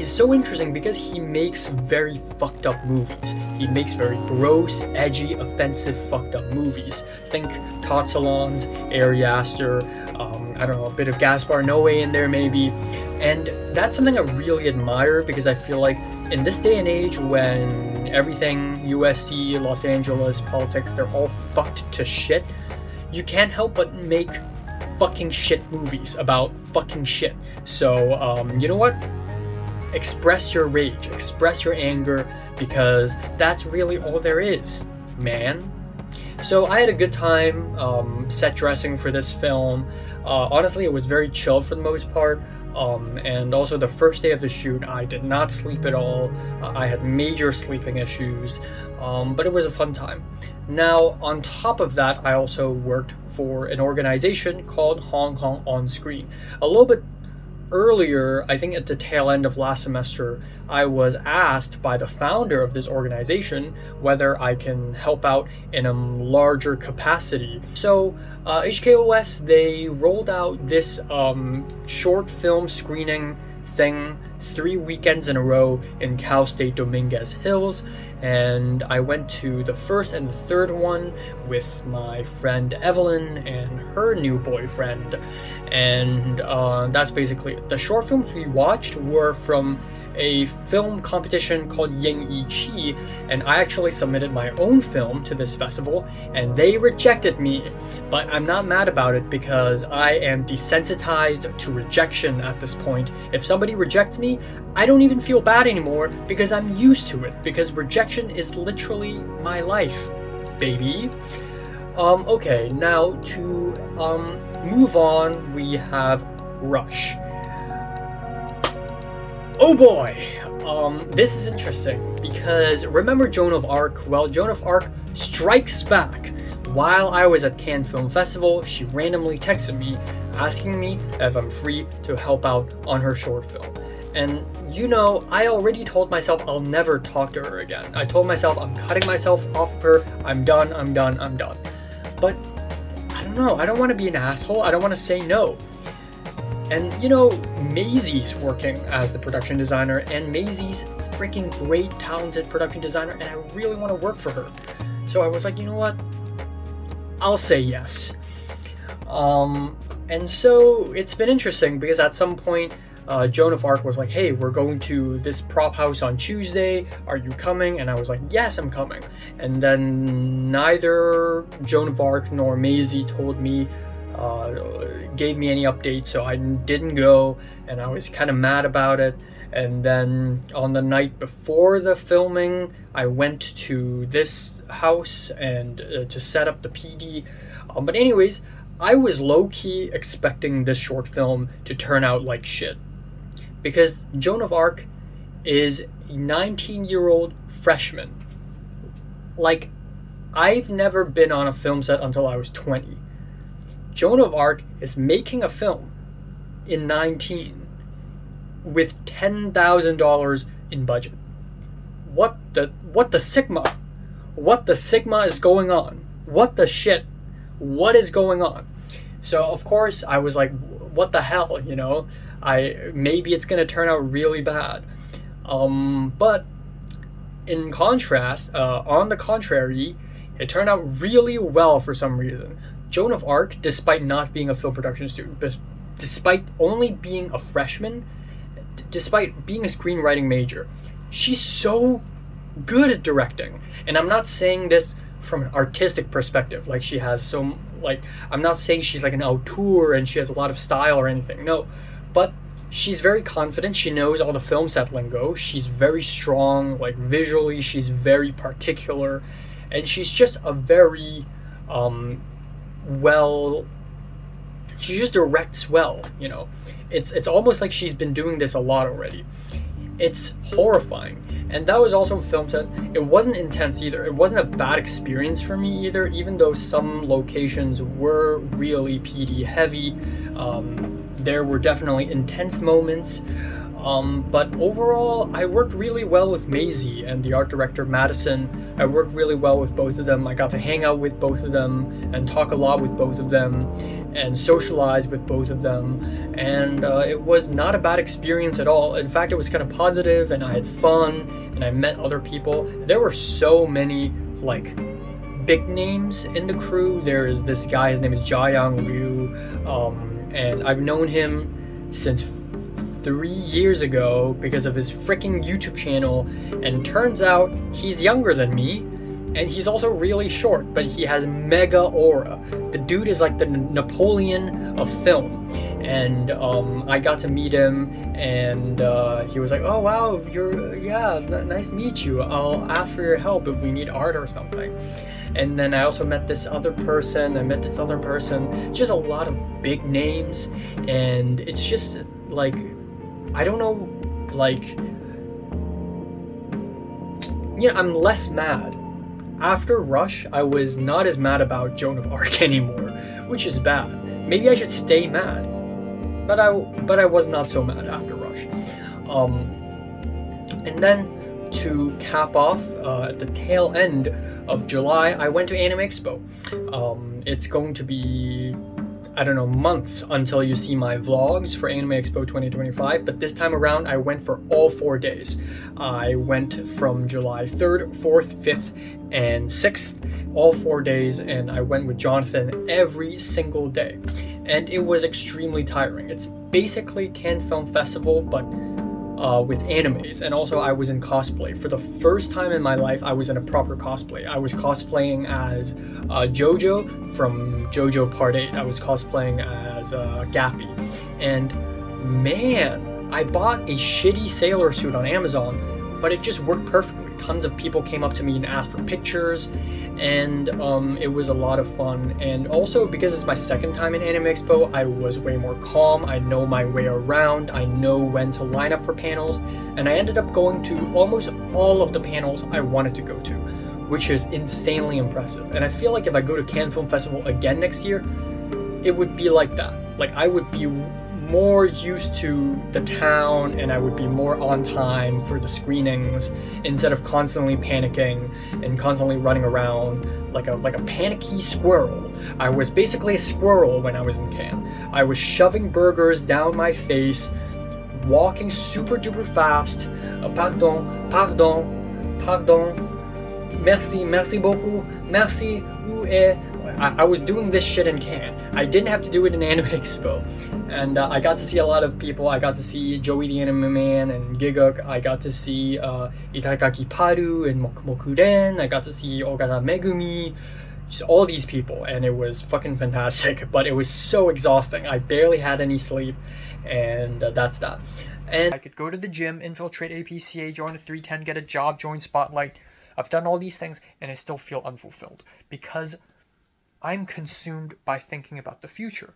Speaker 1: so interesting because he makes very fucked up movies. He makes very gross, edgy, offensive, fucked up movies. Think Todd Solondz, Ari Aster, a bit of Gaspar Noé in there maybe. And that's something I really admire because I feel like in this day and age when everything USC, Los Angeles, politics, they're all fucked to shit, you can't help but make fucking shit movies about fucking shit. So, you know what? Express your rage, express your anger, because that's really all there is, man. So I had a good time set dressing for this film. Honestly, it was very chill for the most part. And also the first day of the shoot, I did not sleep at all. I had major sleeping issues, but it was a fun time. Now, on top of that, I also worked for an organization called Hong Kong On Screen. A little bit earlier, I think at the tail end of last semester, I was asked by the founder of this organization whether I can help out in a larger capacity. So HKOS, they rolled out this short film screening thing 3 weekends in a row in Cal State Dominguez Hills, and I went to the first and the third one with my friend Evelyn and her new boyfriend, and that's basically it. The short films we watched were from a film competition called Ying Yi Chi, and I actually submitted my own film to this festival, and they rejected me. But I'm not mad about it because I am desensitized to rejection at this point. If somebody rejects me, I don't even feel bad anymore because I'm used to it, because rejection is literally my life, baby. Okay, now to move on, we have Rush. Oh boy! This is interesting because remember Joan of Arc? Well, Joan of Arc strikes back. While I was at Cannes Film Festival, she randomly texted me asking me if I'm free to help out on her short film. And you know, I already told myself I'll never talk to her again. I told myself I'm cutting myself off of her, I'm done. But I don't know, I don't want to be an asshole, I don't want to say no. And you know, Maisie's working as the production designer, and Maisie's freaking great, talented production designer, and I really want to work for her. So I was like, you know what? I'll say yes. And so it's been interesting because at some point, Joan of Arc was like, hey, we're going to this prop house on Tuesday. Are you coming? And I was like, yes, I'm coming. And then neither Joan of Arc nor Maisie told me, gave me any updates, so I didn't go, and I was kind of mad about it. And then on the night before the filming, I went to this house and to set up the PD. But anyways, I was low-key expecting this short film to turn out like shit, because Joan of Arc is a 19-year-old freshman. Like, I've never been on a film set until I was 20. Joan of Arc is making a film in 19 with $10,000 in budget. What the Sigma? What the Sigma is going on? What the shit? What is going on? So of course I was like, what the hell, you know? Maybe it's gonna turn out really bad. But in contrast, on the contrary, it turned out really well for some reason. Joan of Arc, despite not being a film production student, despite only being a freshman, despite being a screenwriting major, she's so good at directing. And I'm not saying this from an artistic perspective, like she has so, like, I'm not saying she's like an auteur and she has a lot of style or anything, no. But she's very confident, she knows all the film set lingo, she's very strong, like visually, she's very particular, and she's just a very, she just directs well, you know. It's almost like she's been doing this a lot already. It's horrifying. And that was also a film set. It wasn't intense either. It wasn't a bad experience for me either, even though some locations were really PD heavy. There were definitely intense moments. But overall, I worked really well with Maisie and the art director Madison. I worked really well with both of them. I got to hang out with both of them and talk a lot with both of them and socialize with both of them. And it was not a bad experience at all. In fact, it was kind of positive, and I had fun, and I met other people. There were so many, like, big names in the crew. There is this guy, his name is Jiayang Liu, and I've known him since 3 years ago because of his freaking YouTube channel, and turns out he's younger than me, and he's also really short, but he has mega aura. The dude is like the Napoleon of film. And I got to meet him, and he was like, oh wow, nice to meet you, I'll ask for your help if we need art or something. And then I also met this other person, just a lot of big names, and it's just like, I don't know, like, yeah, I'm less mad. After Rush, I was not as mad about Joan of Arc anymore, which is bad. Maybe I should stay mad, but I was not so mad after Rush. And then to cap off, at the tail end of July, I went to Anime Expo. It's going to be, I don't know, months until you see my vlogs for Anime Expo 2025, but this time around I went for all 4 days. I went from July 3rd, 4th, 5th, and 6th, all 4 days, and I went with Jonathan every single day. And it was extremely tiring. It's basically Cannes Film Festival, but with animes. And also I was in cosplay. For the first time in my life, I was in a proper cosplay. I was cosplaying as Jojo from Jojo Part 8. I was cosplaying as Gappy. And man, I bought a shitty sailor suit on Amazon, but it just worked perfectly. Tons of people came up to me and asked for pictures, and it was a lot of fun. And also, because it's my second time in Anime Expo, I was way more calm. I know my way around. I know when to line up for panels, and I ended up going to almost all of the panels I wanted to go to, which is insanely impressive. And I feel like if I go to Cannes Film Festival again next year, it would be like that. Like, I would be more used to the town, and I would be more on time for the screenings instead of constantly panicking and constantly running around like a panicky squirrel. I was basically a squirrel when I was in Cannes. I was shoving burgers down my face, walking super duper fast. Pardon, merci beaucoup, merci, où est. I was doing this shit in Cannes. I didn't have to do it in Anime Expo. And I got to see a lot of people. I got to see Joey the Anime Man and Giguk. I got to see Itagaki Paru and Mokuren. I got to see Ogata Megumi. Just all these people. And it was fucking fantastic. But it was so exhausting. I barely had any sleep. And that's that. And I could go to the gym, infiltrate APCA, join a 310, get a job, join Spotlight. I've done all these things and I still feel unfulfilled. Because I'm consumed by thinking about the future.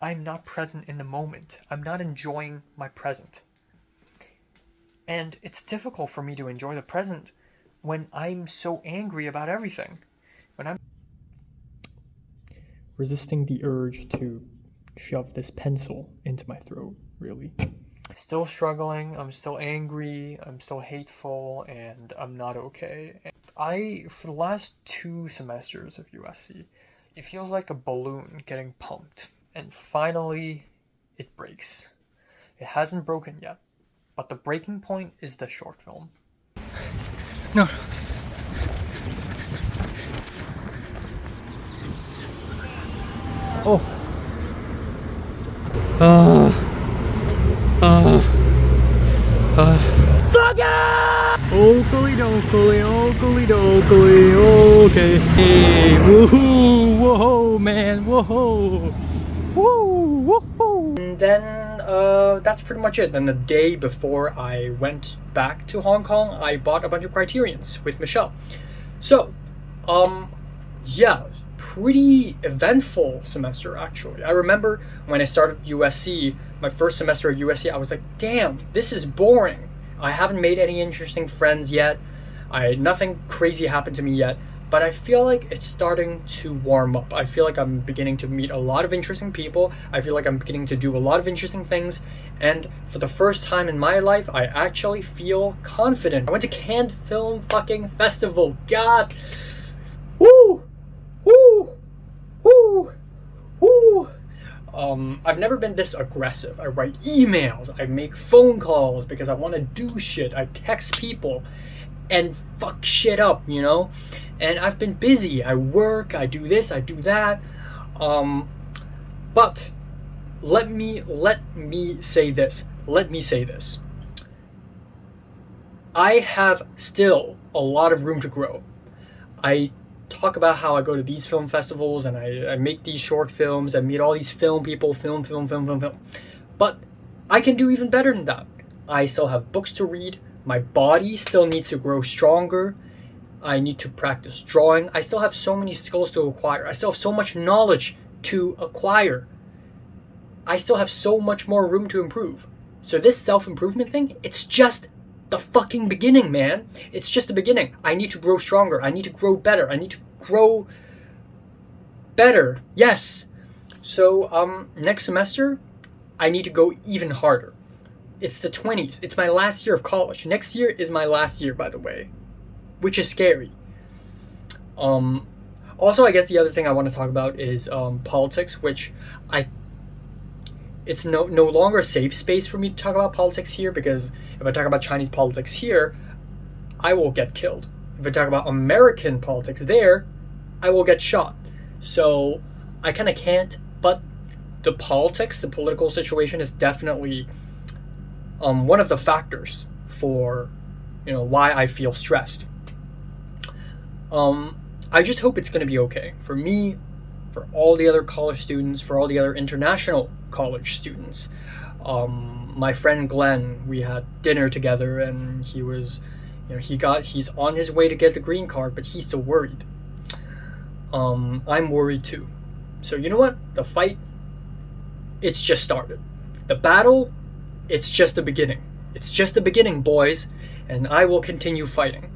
Speaker 1: I'm not present in the moment. I'm not enjoying my present. And it's difficult for me to enjoy the present when I'm so angry about everything. When I'm resisting the urge to shove this pencil into my throat, really. Still struggling, I'm still angry, I'm still hateful, and I'm not okay. For the last 2 semesters of USC, it feels like a balloon getting pumped. And finally, it breaks. It hasn't broken yet, but the breaking point is the short film. No. Oh. Fuck it! Oakley dokley, okay. Hey, woohoo, whoa, man, whoa. Woo, woohoo. And then, that's pretty much it. Then the day before I went back to Hong Kong, I bought a bunch of Criterions with Michelle. So, yeah, pretty eventful semester, actually. I remember when I started USC, my first semester at USC, I was like, damn, this is boring. I haven't made any interesting friends yet. Nothing crazy happened to me yet, but I feel like it's starting to warm up. I feel like I'm beginning to meet a lot of interesting people. I feel like I'm beginning to do a lot of interesting things, and for the first time in my life, I actually feel confident. I went to Cannes Film fucking Festival. God. Woo! Woo! Woo! Woo! I've never been this aggressive. I write emails, I make phone calls because I want to do shit. I text people and fuck shit up, you know? And I've been busy. I work, I do this, I do that. But let me say this. I have still a lot of room to grow. I talk about how I go to these film festivals and I make these short films, I meet all these film people, film. But I can do even better than that. I still have books to read. My body still needs to grow stronger. I need to practice drawing. I still have so many skills to acquire. I still have so much knowledge to acquire. I still have so much more room to improve. So this self-improvement thing, it's just the fucking beginning, man. It's just the beginning. I need to grow stronger. I need to grow better. I need to grow better. Yes. So next semester, I need to go even harder. It's the 20s. It's my last year of college. Next year is my last year, by the way, which is scary. Also, I guess the other thing I want to talk about is politics, which I it's no longer a safe space for me to talk about politics here, because if I talk about Chinese politics here, I will get killed. If I talk about American politics there, I will get shot. So I kind of can't. But the political situation is definitely one of the factors for why I feel stressed. I just hope it's going to be okay for me, for all the other college students, for all the other international college students. My friend Glenn, we had dinner together, and he was, he's on his way to get the green card, but he's still worried. I'm worried too. So you know what? The fight, it's just started. The battle, it's just the beginning. It's just the beginning, boys, and I will continue fighting.